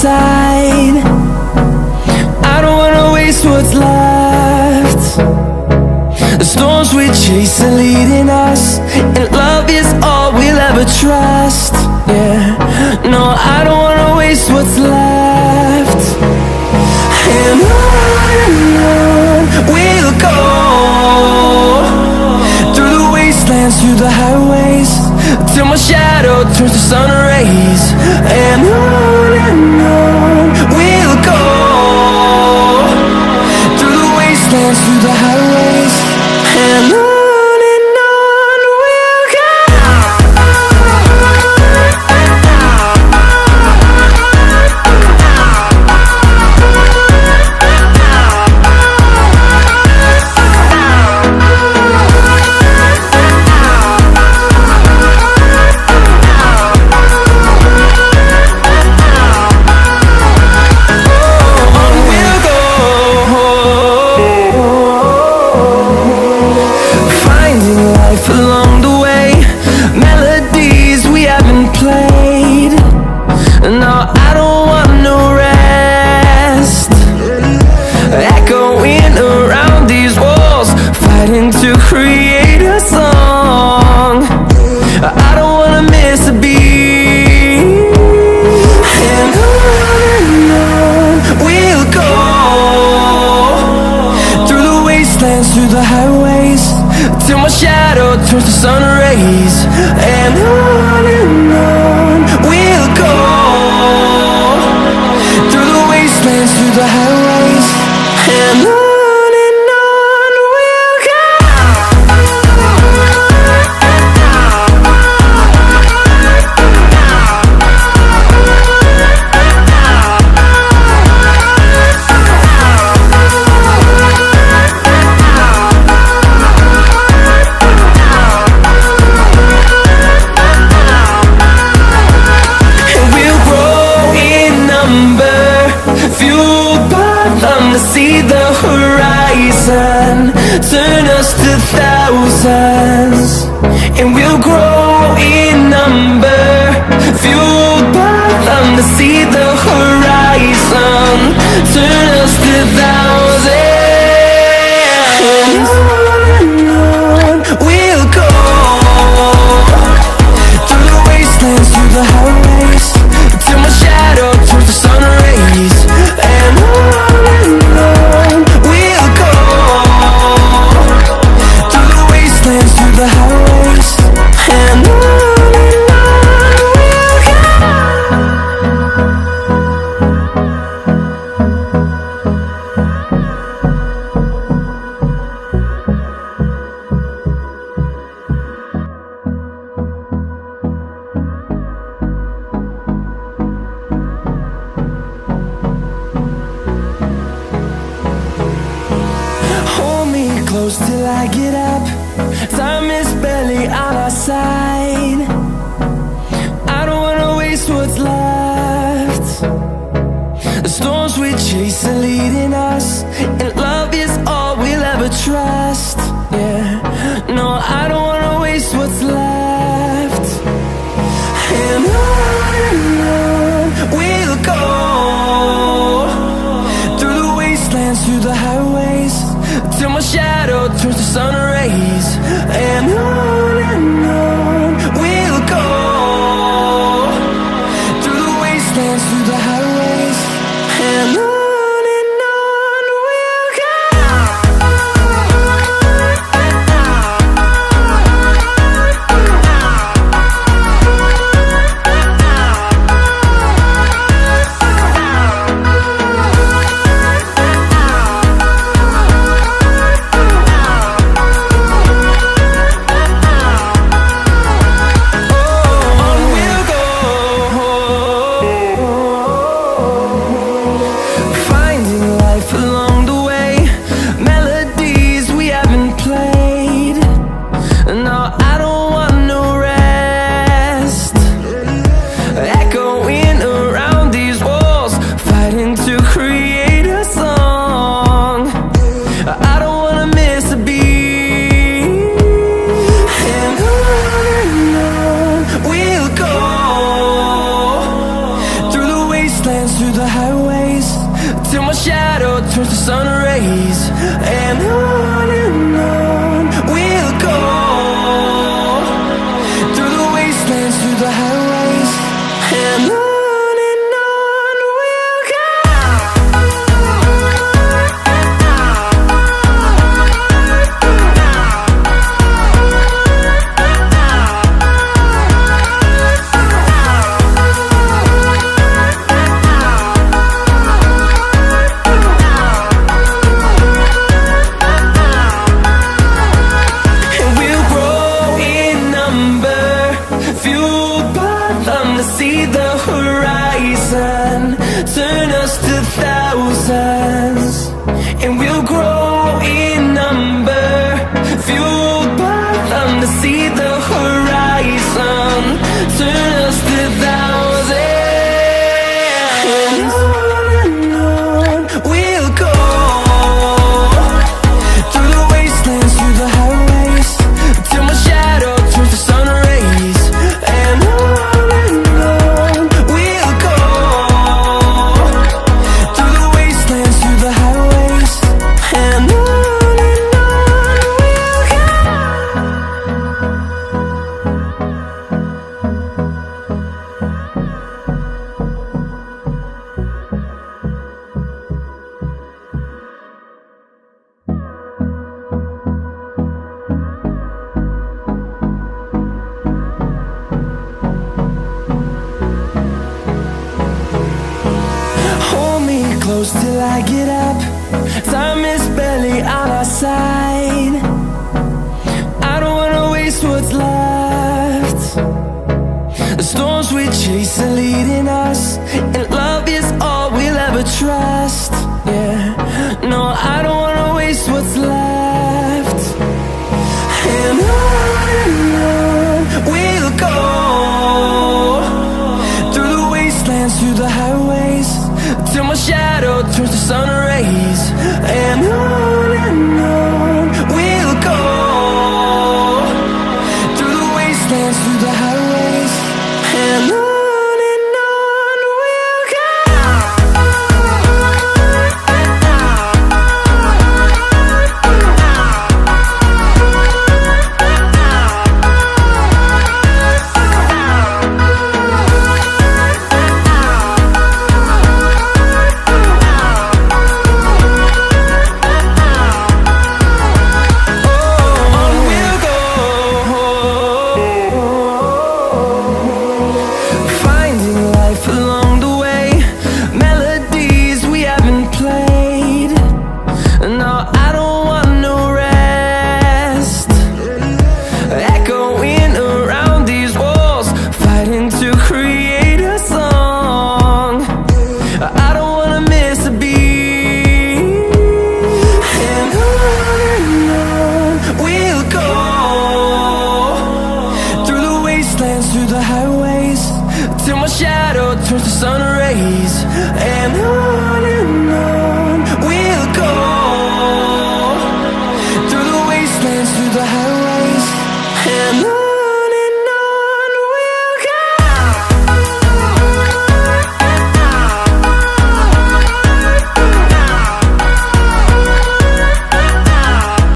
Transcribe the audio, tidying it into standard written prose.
side. I don't wanna waste what's left. The storms we chase are leading us, and love is all we'll ever trust. Yeah, no, I don't wanna waste what's left. And on we'll go, through the wastelands, through the highways, till my shadow turns to sun rays. And on we'll go, through the wastelands, through the highways, and on we'll go. Along the way, melodies we haven't played. No, I don't want no rest. Echoing around these walls, fighting to create a song. I don't wanna miss a beat. And on we'll go, through the wastelands, through the highways, till my shadow turns to sun rays. And on we'll go, through the wastelands, through the highways, and on we'll go. See the horizon, turn us to thousands, and we'll grow in number, fueled by them to see the horizon, turn us to thousands. And on we'll go, through the wastelands, through the highways, till my shadow turns to sun rays. And on we'll go, through the wastelands, through the highways, and on we'll go. Hold me close till I get up. Time is barely on our side. I don't wanna waste what's left. The storms we chase are leading us, and love is all we'll ever trust. Yeah, no, I don't wanna waste what's left. And on we'll go, through the wastelands, through the highways, till my shadow turns to sun rays. And on we'll go, through the wastelands, through the highways, and on we'll go. wastelands, through the highways, till my shadow turns to sun rays. And on we'll go, through the wastelands, through the highways, and on we'll go. See the horizon, turn us to thousands, and we'll grow in number, fueled by them. To see the horizon, turn us to thousands, and on we'll go, through the wastelands, through the highways, till my shadow turns to sun rays. And close till I get up. Time is barely on our side. I don't wanna waste what's left. The storms we chase are leading us, and love is all we'll ever trust. Yeah, no, I don't wanna waste what's left. And on we'll go, through the wastelands, through the highways, till my shadow turns to sun rays. And on we'll go, through the wastelands, through the highways, and on. Through the highways, till my shadow turns to sun rays. And on